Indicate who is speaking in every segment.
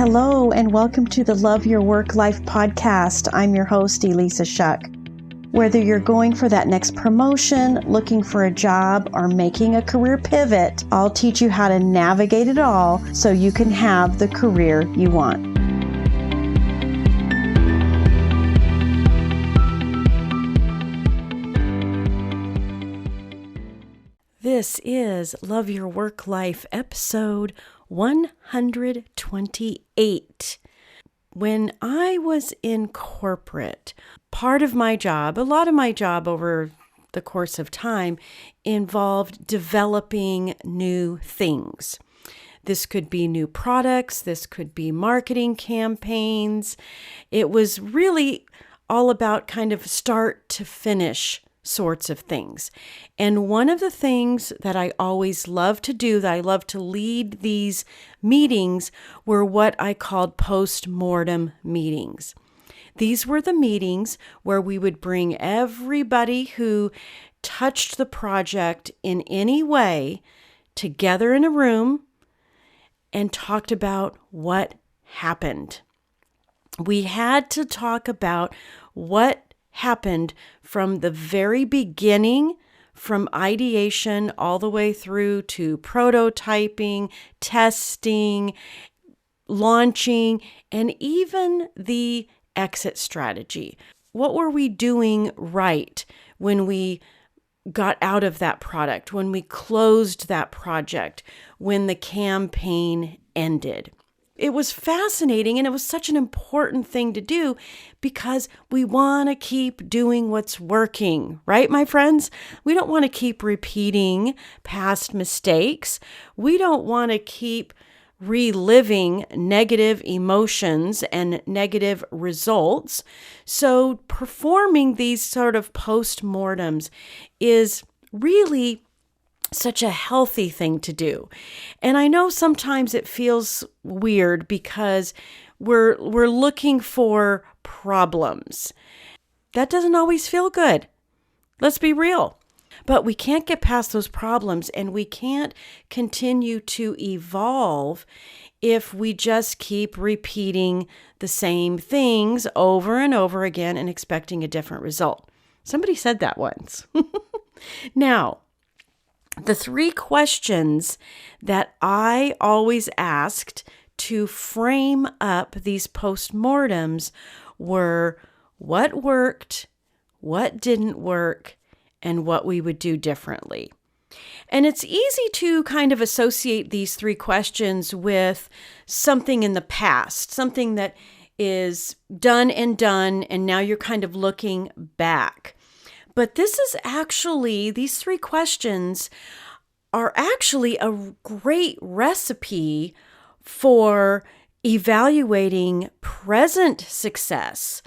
Speaker 1: Hello, and welcome to the Love Your Work Life podcast. I'm your host, Elissa Shuck. Whether you're going for that next promotion, looking for a job, or making a career pivot, I'll teach you how to navigate it all so you can have the career you want. This is Love Your Work Life episode 128. When I was in corporate, part of my job, a lot of my job over the course of time, involved developing new things. This could be new products, this could be marketing campaigns. It was really all about kind of start to finish sorts of things. And one of the things that I always loved to do, that I loved to lead these meetings, were what I called post-mortem meetings. These were the meetings where we would bring everybody who touched the project in any way together in a room and talked about what happened. We had to talk about what happened from the very beginning, from ideation all the way through to prototyping, testing, launching, and even the exit strategy. What were we doing right when we got out of that product, when we closed that project, when the campaign ended? It was fascinating, and it was such an important thing to do because we want to keep doing what's working, right, my friends? We don't want to keep repeating past mistakes. We don't want to keep reliving negative emotions and negative results. So performing these sort of post-mortems is really such a healthy thing to do. And I know sometimes it feels weird because we're looking for problems. That doesn't always feel good. Let's be real. But we can't get past those problems, and we can't continue to evolve if we just keep repeating the same things over and over again and expecting a different result. Somebody said that once. Now, the three questions that I always asked to frame up these postmortems were what worked, what didn't work, and what we would do differently. And it's easy to kind of associate these three questions with something in the past, something that is done, and now you're kind of looking back. But these three questions are actually a great recipe for evaluating present success.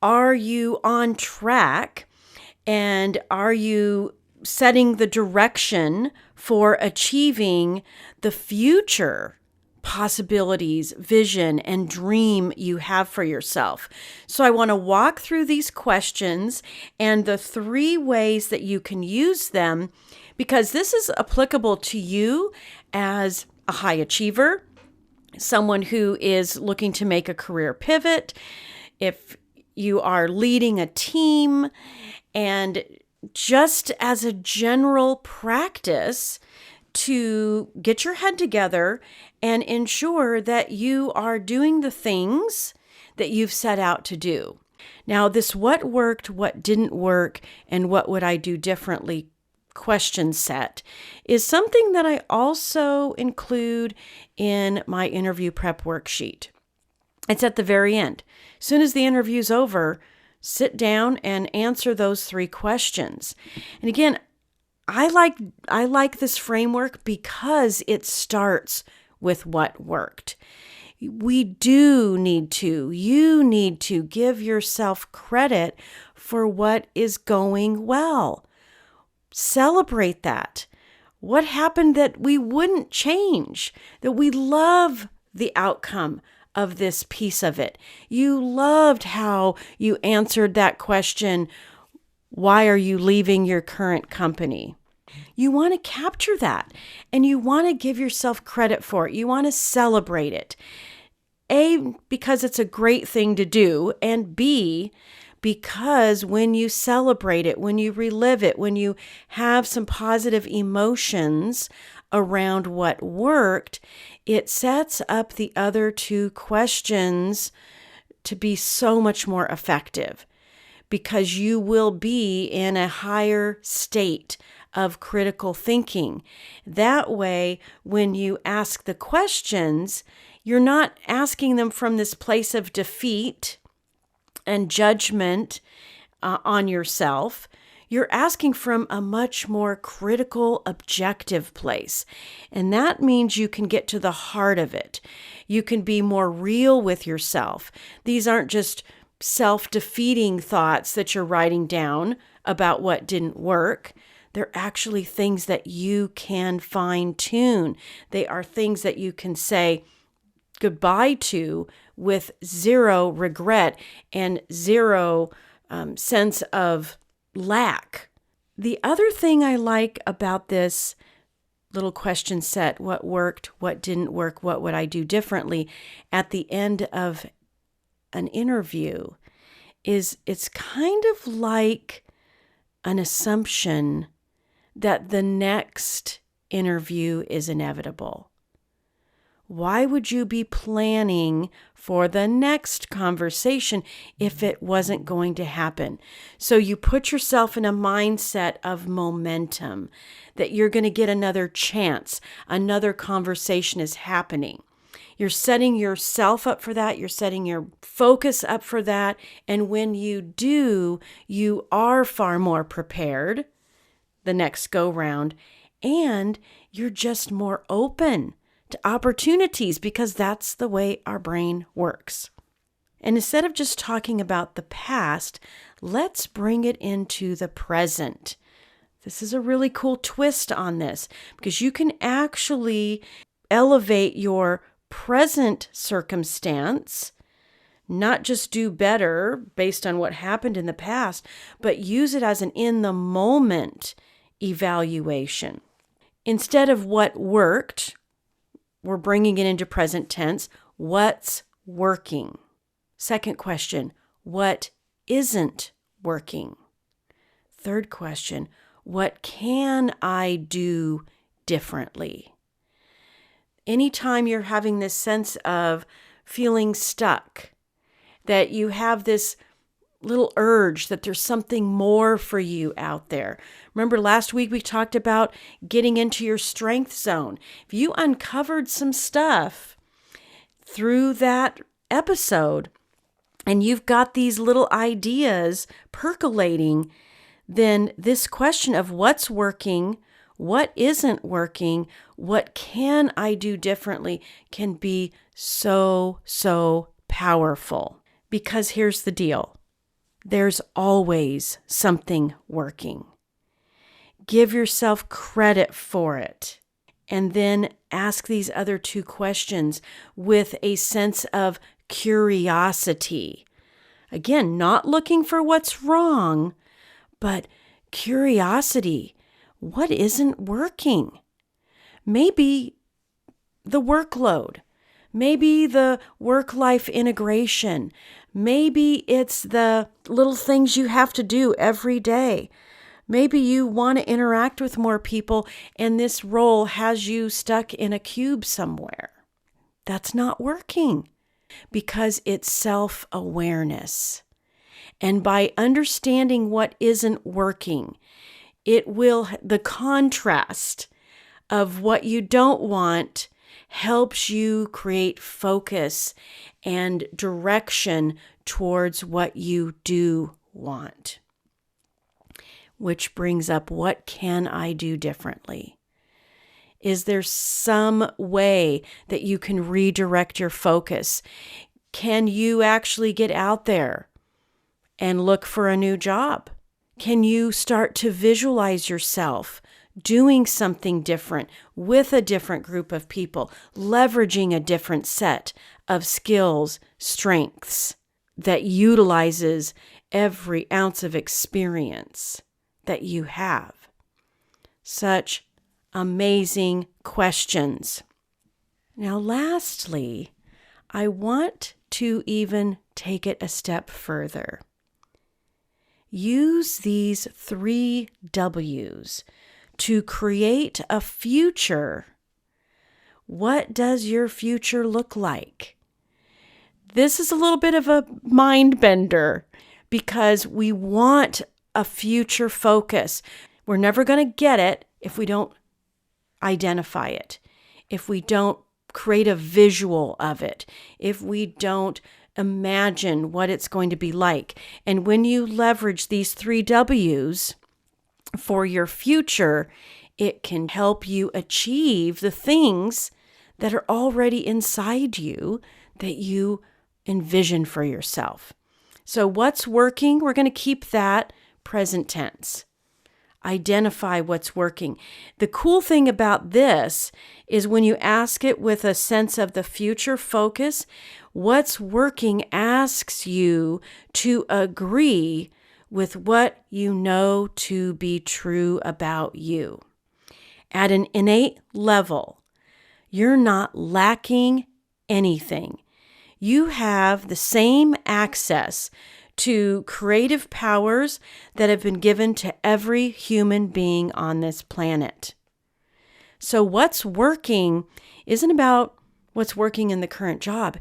Speaker 1: Are you on track? And are you setting the direction for achieving the future possibilities, vision, and dream you have for yourself? So I want to walk through these questions and the three ways that you can use them, because this is applicable to you as a high achiever, someone who is looking to make a career pivot, if you are leading a team, and just as a general practice to get your head together and ensure that you are doing the things that you've set out to do. Now, this what worked, what didn't work, and what would I do differently question set is something that I also include in my interview prep worksheet. It's at the very end. As soon as the interview's over, sit down and answer those three questions. And again, I like this framework because it starts with what worked. You need to give yourself credit for what is going well. Celebrate that. What happened that we wouldn't change, that we love the outcome of this piece of it. You loved how you answered that question, why are you leaving your current company? You want to capture that, and you want to give yourself credit for it. You want to celebrate it. A, because it's a great thing to do, and B, because when you celebrate it, when you relive it, when you have some positive emotions around what worked, it sets up the other two questions to be so much more effective, because you will be in a higher state of critical thinking. That way, when you ask the questions, you're not asking them from this place of defeat and judgment on yourself. You're asking from a much more critical, objective place. And that means you can get to the heart of it. You can be more real with yourself. These aren't just self-defeating thoughts that you're writing down about what didn't work. They're actually things that you can fine-tune. They are things that you can say goodbye to with zero regret and zero sense of lack. The other thing I like about this little question set, what worked, what didn't work, what would I do differently, at the end of an interview, is it's kind of like an assumption that the next interview is inevitable. Why would you be planning for the next conversation if it wasn't going to happen? So you put yourself in a mindset of momentum, that you're going to get another chance, another conversation is happening. You're setting yourself up for that. You're setting your focus up for that. And when you do, you are far more prepared the next go round, and you're just more open to opportunities, because that's the way our brain works. And instead of just talking about the past, let's bring it into the present. This is a really cool twist on this, because you can actually elevate your present circumstance, not just do better based on what happened in the past, but use it as an in the moment evaluation. Instead of what worked, we're bringing it into present tense. What's working? Second question, what isn't working? Third question, what can I do differently? Anytime you're having this sense of feeling stuck, that you have this little urge that there's something more for you out there. Remember last week we talked about getting into your strength zone. If you uncovered some stuff through that episode and you've got these little ideas percolating, then this question of what's working, what isn't working, what can I do differently can be so powerful. Because here's the deal. There's always something working. Give yourself credit for it. And then ask these other two questions with a sense of curiosity. Again, not looking for what's wrong, but curiosity. What isn't working? Maybe the workload. Maybe the work-life integration. Maybe it's the little things you have to do every day. Maybe you want to interact with more people and this role has you stuck in a cube somewhere. That's not working because it's self-awareness. And by understanding what isn't working, the contrast of what you don't want helps you create focus and direction towards what you do want. Which brings up, what can I do differently? Is there some way that you can redirect your focus? Can you actually get out there and look for a new job? Can you start to visualize yourself doing something different with a different group of people, leveraging a different set of skills, strengths that utilizes every ounce of experience that you have? Such amazing questions. Now, lastly, I want to even take it a step further. Use these 3 W's to create a future. What does your future look like? This is a little bit of a mind bender because we want a future focus. We're never going to get it if we don't identify it, if we don't create a visual of it, if we don't imagine what it's going to be like. And when you leverage these 3 W's for your future, it can help you achieve the things that are already inside you that you envision for yourself. So what's working? We're going to keep that present tense. Identify what's working. The cool thing about this is when you ask it with a sense of the future focus, what's working asks you to agree with what you know to be true about you. At an innate level, you're not lacking anything. You have the same access to creative powers that have been given to every human being on this planet. So what's working isn't about what's working in the current job.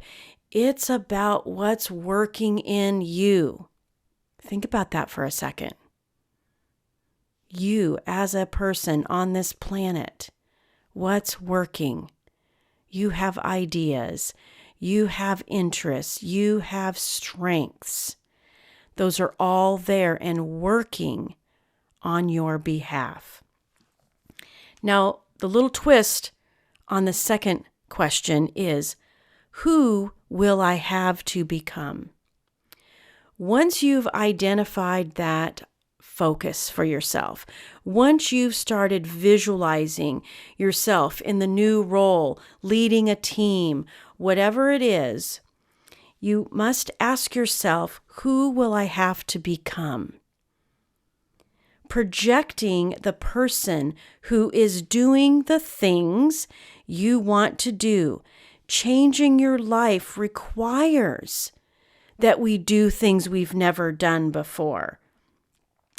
Speaker 1: It's about what's working in you. Think about that for a second. You as a person on this planet, what's working? You have ideas. You have interests. You have strengths. Those are all there and working on your behalf. Now, the little twist on the second question is, who will I have to become? Once you've identified that focus for yourself, once you've started visualizing yourself in the new role, leading a team, whatever it is, you must ask yourself, who will I have to become? Projecting the person who is doing the things you want to do. Changing your life requires that we do things we've never done before.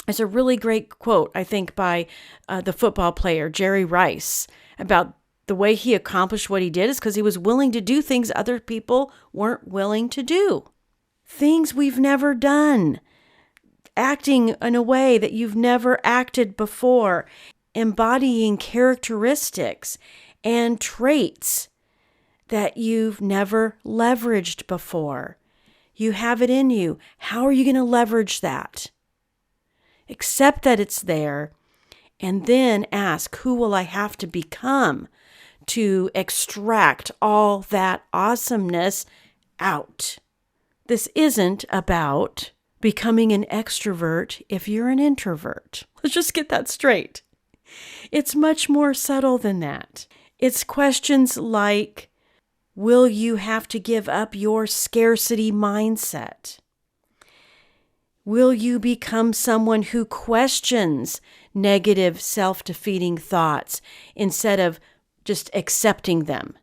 Speaker 1: There's a really great quote, I think, by the football player, Jerry Rice, about the way he accomplished what he did is because he was willing to do things other people weren't willing to do. Things we've never done. Acting in a way that you've never acted before. Embodying characteristics and traits that you've never leveraged before. You have it in you. How are you going to leverage that? Accept that it's there, and then ask, who will I have to become to extract all that awesomeness out? This isn't about becoming an extrovert if you're an introvert. Let's just get that straight. It's much more subtle than that. It's questions like, will you have to give up your scarcity mindset? Will you become someone who questions negative, self-defeating thoughts instead of just accepting them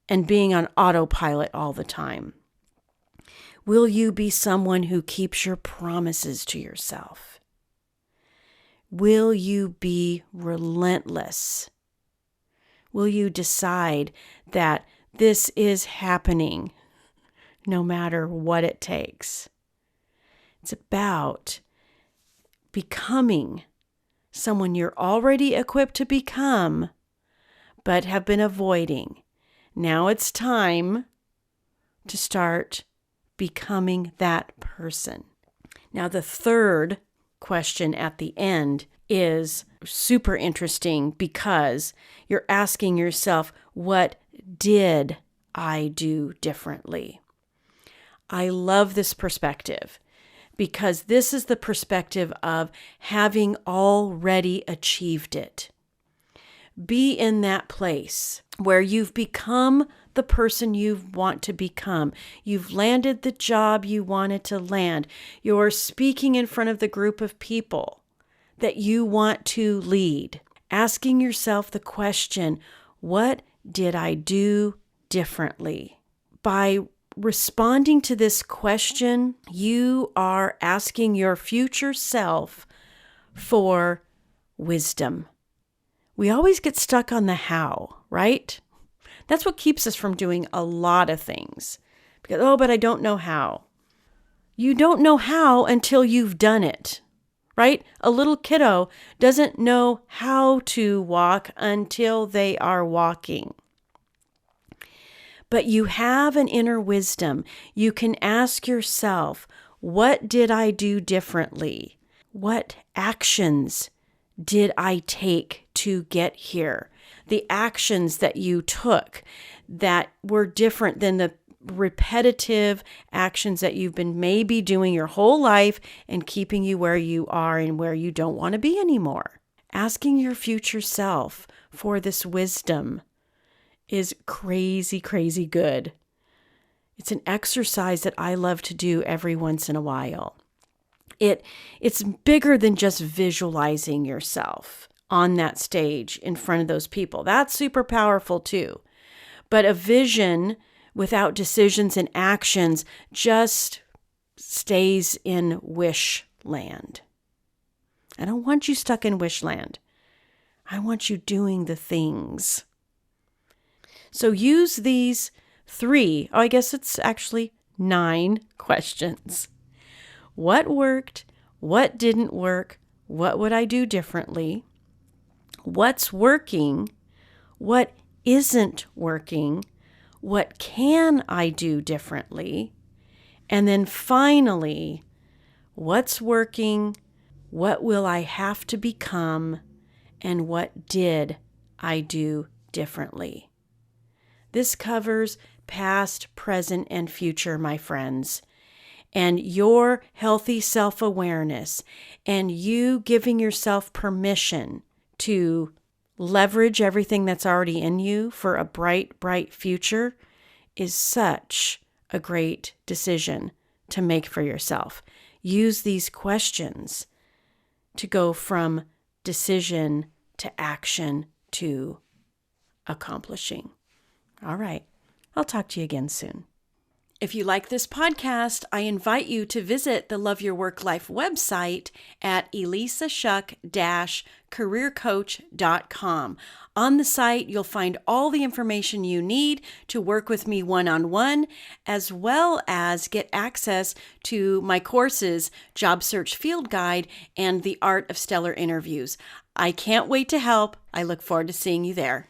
Speaker 1: and being on autopilot all the time? Will you be someone who keeps your promises to yourself? Will you be relentless? Will you decide that this is happening no matter what it takes? It's about becoming someone you're already equipped to become, but have been avoiding. Now it's time to start becoming that person. Now, the third question at the end is super interesting because you're asking yourself, what did I do differently? I love this perspective because this is the perspective of having already achieved it. Be in that place where you've become the person you want to become. You've landed the job you wanted to land. You're speaking in front of the group of people that you want to lead. Asking yourself the question, what did I do differently? By responding to this question, you are asking your future self for wisdom. We always get stuck on the how, right? That's what keeps us from doing a lot of things. Because, but I don't know how. You don't know how until you've done it, right? A little kiddo doesn't know how to walk until they are walking. But you have an inner wisdom. You can ask yourself, what did I do differently? What actions did I take to get here? The actions that you took that were different than the repetitive actions that you've been maybe doing your whole life and keeping you where you are and where you don't want to be anymore. Asking your future self for this wisdom is crazy, crazy good. It's an exercise that I love to do every once in a while. It's bigger than just visualizing yourself on that stage in front of those people. That's super powerful too. But a vision without decisions and actions just stays in wish land. I don't want you stuck in wish land. I want you doing the things. So use these 9 questions. What worked? What didn't work? What would I do differently? What's working? What isn't working? What can I do differently? And then finally, what's working? What will I have to become? And what did I do differently? This covers past, present, and future, my friends. And your healthy self-awareness and you giving yourself permission to leverage everything that's already in you for a bright, bright future is such a great decision to make for yourself. Use these questions to go from decision to action to accomplishing. All right. I'll talk to you again soon. If you like this podcast, I invite you to visit the Love Your Work Life website at elissashuck-careercoach.com. On the site, you'll find all the information you need to work with me one-on-one, as well as get access to my courses, Job Search Field Guide, and The Art of Stellar Interviews. I can't wait to help. I look forward to seeing you there.